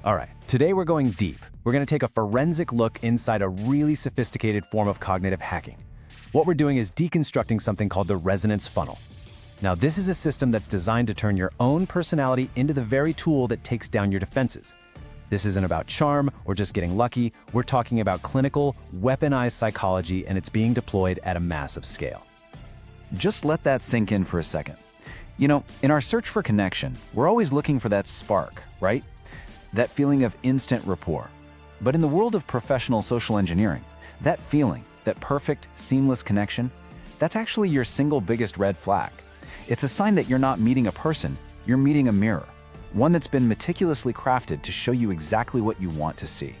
All right, today we're going deep. We're going to take a forensic look inside a really sophisticated form of cognitive hacking. What we're doing is deconstructing something called the resonance funnel. Now, this is a system that's designed to turn your own personality into the very tool that takes down your defenses. This isn't about charm or just getting lucky. We're talking about clinical, weaponized psychology, and it's being deployed at a massive scale. Just let that sink in for a second. You know, in our search for connection, we're always looking for that spark, right? That feeling of instant rapport. But in the world of professional social engineering, that feeling, that perfect, seamless connection, that's actually your single biggest red flag. It's a sign that you're not meeting a person, you're meeting a mirror. One that's been meticulously crafted to show you exactly what you want to see.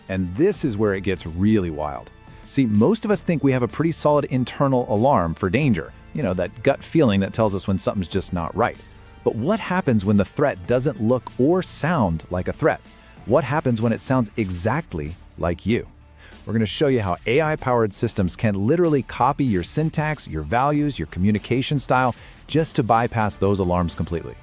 And this is where it gets really wild. See, most of us think we have a pretty solid internal alarm for danger. You know, that gut feeling that tells us when something's just not right. But what happens when the threat doesn't look or sound like a threat? What happens when it sounds exactly like you? We're going to show you how AI-powered systems can literally copy your syntax, your values, your communication style, just to bypass those alarms completely.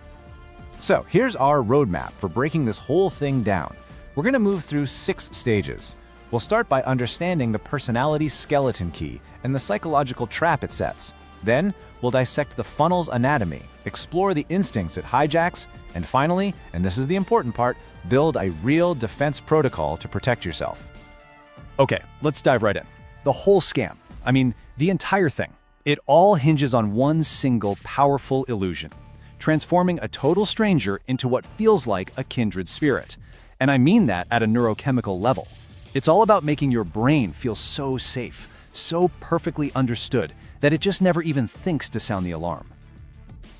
So here's our roadmap for breaking this whole thing down. We're going to move through 6 stages. We'll start by understanding the personality skeleton key and the psychological trap it sets. Then, we'll dissect the funnel's anatomy, explore the instincts it hijacks, and finally, and this is the important part, build a real defense protocol to protect yourself. Okay, let's dive right in. The whole scam, I mean, the entire thing, it all hinges on one single powerful illusion, transforming a total stranger into what feels like a kindred spirit. And I mean that at a neurochemical level. It's all about making your brain feel so safe, so perfectly understood, that it just never even thinks to sound the alarm.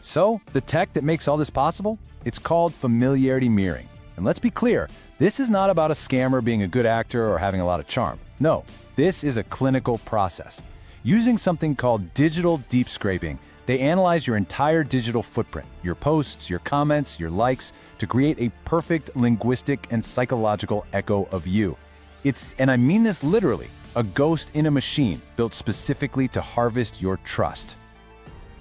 So, the tech that makes all this possible? It's called familiarity mirroring. And let's be clear, this is not about a scammer being a good actor or having a lot of charm. No, this is a clinical process. Using something called digital deep scraping, they analyze your entire digital footprint, your posts, your comments, your likes, to create a perfect linguistic and psychological echo of you. It's, and I mean this literally, a ghost in a machine built specifically to harvest your trust.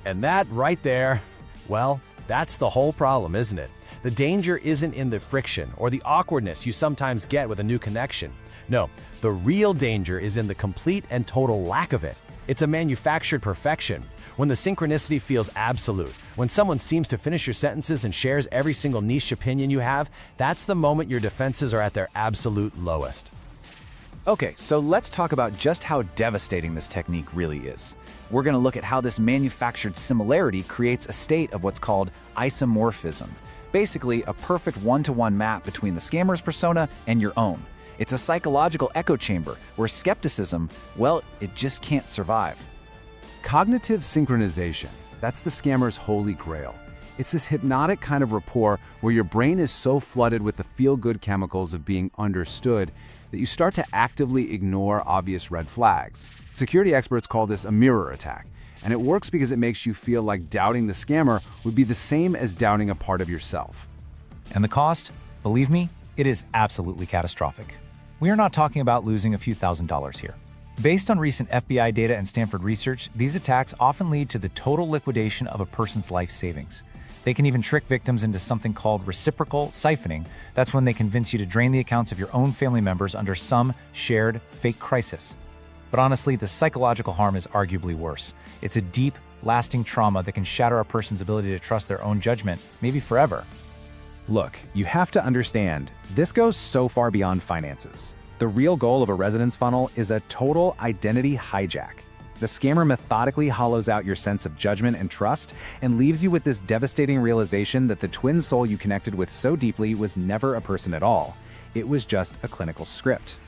And that right there, well, that's the whole problem, isn't it? The danger isn't in the friction or the awkwardness you sometimes get with a new connection. No, the real danger is in the complete and total lack of it. It's a manufactured perfection. When the synchronicity feels absolute, when someone seems to finish your sentences and shares every single niche opinion you have, that's the moment your defenses are at their absolute lowest. Okay, so let's talk about just how devastating this technique really is. We're going to look at how this manufactured similarity creates a state of what's called isomorphism. Basically, a perfect one-to-one map between the scammer's persona and your own. It's a psychological echo chamber where skepticism, well, it just can't survive. Cognitive synchronization, that's the scammer's holy grail. It's this hypnotic kind of rapport where your brain is so flooded with the feel-good chemicals of being understood that you start to actively ignore obvious red flags. Security experts call this a mirror attack, and it works because it makes you feel like doubting the scammer would be the same as doubting a part of yourself. And the cost? Believe me, it is absolutely catastrophic. We are not talking about losing a few $1,000s here. Based on recent FBI data and Stanford research, these attacks often lead to the total liquidation of a person's life savings. They can even trick victims into something called reciprocal siphoning. That's when they convince you to drain the accounts of your own family members under some shared fake crisis. But honestly, the psychological harm is arguably worse. It's a deep, lasting trauma that can shatter a person's ability to trust their own judgment, maybe forever. Look, you have to understand, this goes so far beyond finances. The real goal of a resonance funnel is a total identity hijack. The scammer methodically hollows out your sense of judgment and trust and leaves you with this devastating realization that the twin soul you connected with so deeply was never a person at all. It was just a clinical script.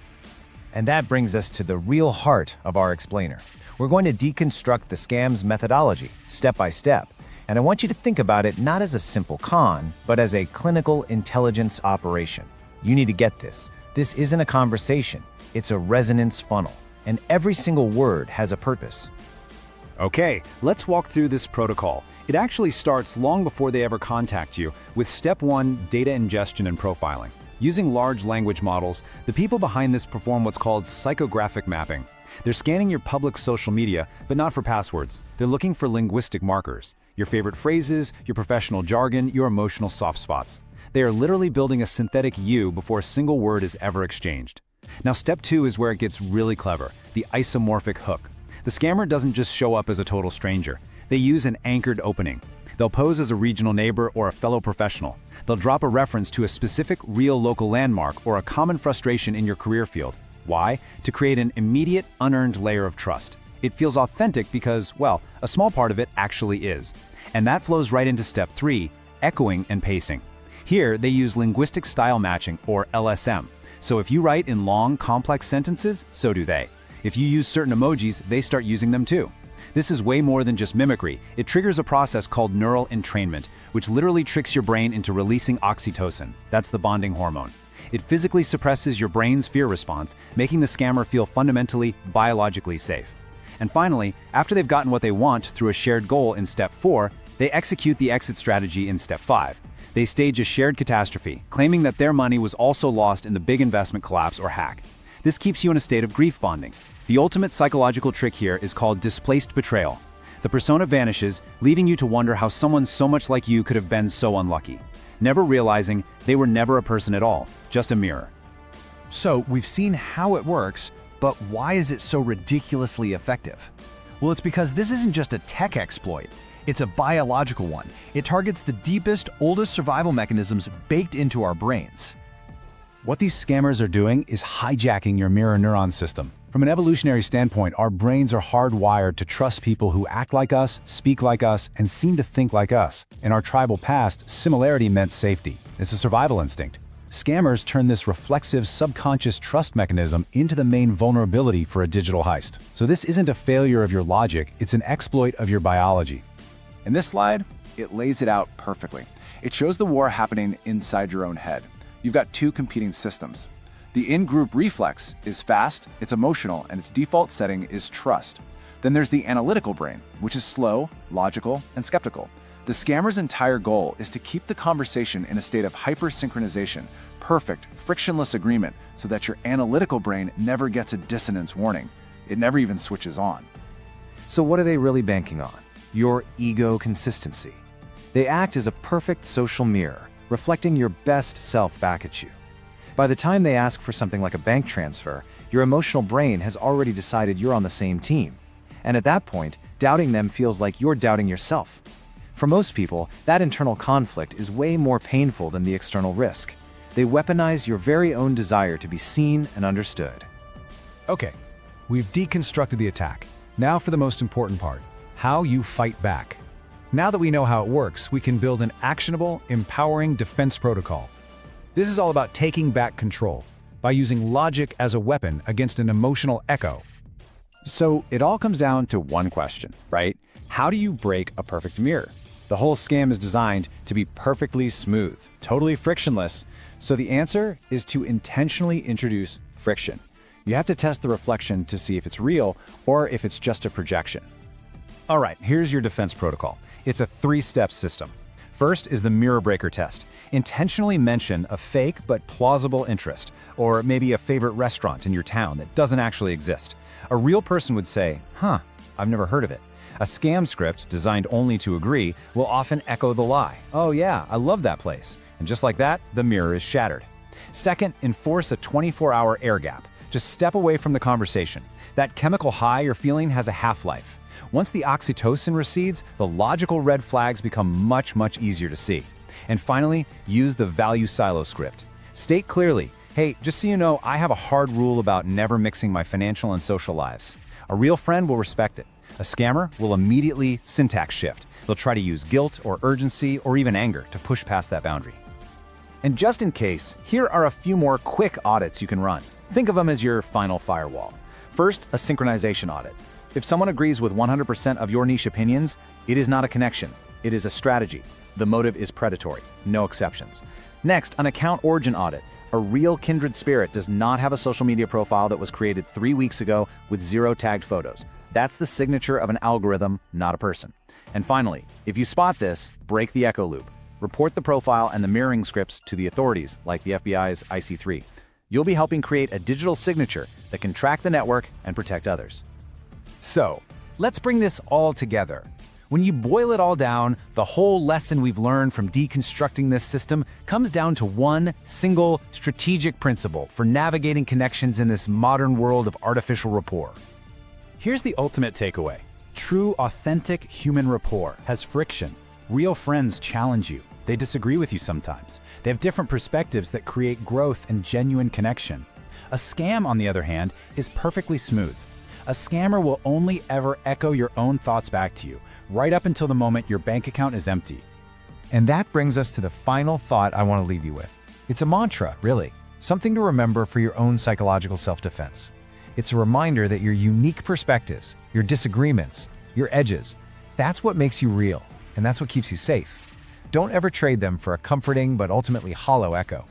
And that brings us to the real heart of our explainer. We're going to deconstruct the scam's methodology, step by step. And I want you to think about it not as a simple con, but as a clinical intelligence operation. You need to get this. This isn't a conversation. It's a resonance funnel. And every single word has a purpose. Okay, let's walk through this protocol. It actually starts long before they ever contact you with step 1, data ingestion and profiling. Using large language models, the people behind this perform what's called psychographic mapping. They're scanning your public social media, but not for passwords. They're looking for linguistic markers, your favorite phrases, your professional jargon, your emotional soft spots. They are literally building a synthetic you before a single word is ever exchanged. Now, step 2 is where it gets really clever, the isomorphic hook. The scammer doesn't just show up as a total stranger. They use an anchored opening. They'll pose as a regional neighbor or a fellow professional. They'll drop a reference to a specific real local landmark or a common frustration in your career field. Why? To create an immediate, unearned layer of trust. It feels authentic because, well, a small part of it actually is. And that flows right into step 3, echoing and pacing. Here, they use Linguistic Style Matching, or LSM. So if you write in long, complex sentences, so do they. If you use certain emojis, they start using them too. This is way more than just mimicry. It triggers a process called neural entrainment, which literally tricks your brain into releasing oxytocin. That's the bonding hormone. It physically suppresses your brain's fear response, making the scammer feel fundamentally, biologically safe. And finally, after they've gotten what they want through a shared goal in step 4, they execute the exit strategy in step 5. They stage a shared catastrophe, claiming that their money was also lost in the big investment collapse or hack. This keeps you in a state of grief bonding. The ultimate psychological trick here is called displaced betrayal. The persona vanishes, leaving you to wonder how someone so much like you could have been so unlucky, never realizing they were never a person at all, just a mirror. So we've seen how it works, but why is it so ridiculously effective? Well, it's because this isn't just a tech exploit. It's a biological one. It targets the deepest, oldest survival mechanisms baked into our brains. What these scammers are doing is hijacking your mirror neuron system. From an evolutionary standpoint, our brains are hardwired to trust people who act like us, speak like us, and seem to think like us. In our tribal past, similarity meant safety. It's a survival instinct. Scammers turn this reflexive subconscious trust mechanism into the main vulnerability for a digital heist. So this isn't a failure of your logic, it's an exploit of your biology. In this slide, it lays it out perfectly. It shows the war happening inside your own head. You've got two competing systems. The in-group reflex is fast, it's emotional, and its default setting is trust. Then there's the analytical brain, which is slow, logical, and skeptical. The scammer's entire goal is to keep the conversation in a state of hyper-synchronization, perfect, frictionless agreement, so that your analytical brain never gets a dissonance warning. It never even switches on. So what are they really banking on? Your ego consistency. They act as a perfect social mirror, reflecting your best self back at you. By the time they ask for something like a bank transfer, your emotional brain has already decided you're on the same team. And at that point, doubting them feels like you're doubting yourself. For most people, that internal conflict is way more painful than the external risk. They weaponize your very own desire to be seen and understood. Okay, we've deconstructed the attack. Now for the most important part, how you fight back. Now that we know how it works, we can build an actionable, empowering defense protocol. This is all about taking back control by using logic as a weapon against an emotional echo. So it all comes down to one question, right? How do you break a perfect mirror? The whole scam is designed to be perfectly smooth, totally frictionless. So the answer is to intentionally introduce friction. You have to test the reflection to see if it's real or if it's just a projection. All right, here's your defense protocol. It's a 3-step system. First is the mirror breaker test. Intentionally mention a fake but plausible interest, or maybe a favorite restaurant in your town that doesn't actually exist. A real person would say, I've never heard of it. A scam script, designed only to agree, will often echo the lie. Oh yeah, I love that place. And just like that, the mirror is shattered. Second, enforce a 24-hour air gap. Just step away from the conversation. That chemical high you're feeling has a half-life. Once the oxytocin recedes, the logical red flags become much, much easier to see. And finally, use the value silo script. State clearly, hey, just so you know, I have a hard rule about never mixing my financial and social lives. A real friend will respect it. A scammer will immediately syntax shift. They'll try to use guilt or urgency or even anger to push past that boundary. And just in case, here are a few more quick audits you can run. Think of them as your final firewall. First, a synchronization audit. If someone agrees with 100% of your niche opinions, it is not a connection. It is a strategy. The motive is predatory. No exceptions. Next, an account origin audit. A real kindred spirit does not have a social media profile that was created 3 weeks ago with 0 tagged photos. That's the signature of an algorithm, not a person. And finally, if you spot this, break the echo loop. Report the profile and the mirroring scripts to the authorities, like the FBI's IC3. You'll be helping create a digital signature that can track the network and protect others. So, let's bring this all together. When you boil it all down, the whole lesson we've learned from deconstructing this system comes down to one single strategic principle for navigating connections in this modern world of artificial rapport. Here's the ultimate takeaway. True, authentic human rapport has friction. Real friends challenge you. They disagree with you sometimes. They have different perspectives that create growth and genuine connection. A scam, on the other hand, is perfectly smooth. A scammer will only ever echo your own thoughts back to you, right up until the moment your bank account is empty. And that brings us to the final thought I want to leave you with. It's a mantra, really, something to remember for your own psychological self-defense. It's a reminder that your unique perspectives, your disagreements, your edges, that's what makes you real, and that's what keeps you safe. Don't ever trade them for a comforting but ultimately hollow echo.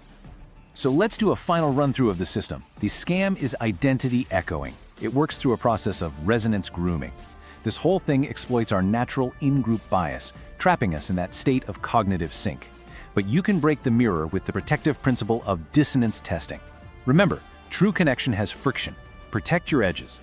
So let's do a final run-through of the system. The scam is identity echoing. It works through a process of resonance grooming. This whole thing exploits our natural in-group bias, trapping us in that state of cognitive sync. But you can break the mirror with the protective principle of dissonance testing. Remember, true connection has friction. Protect your edges.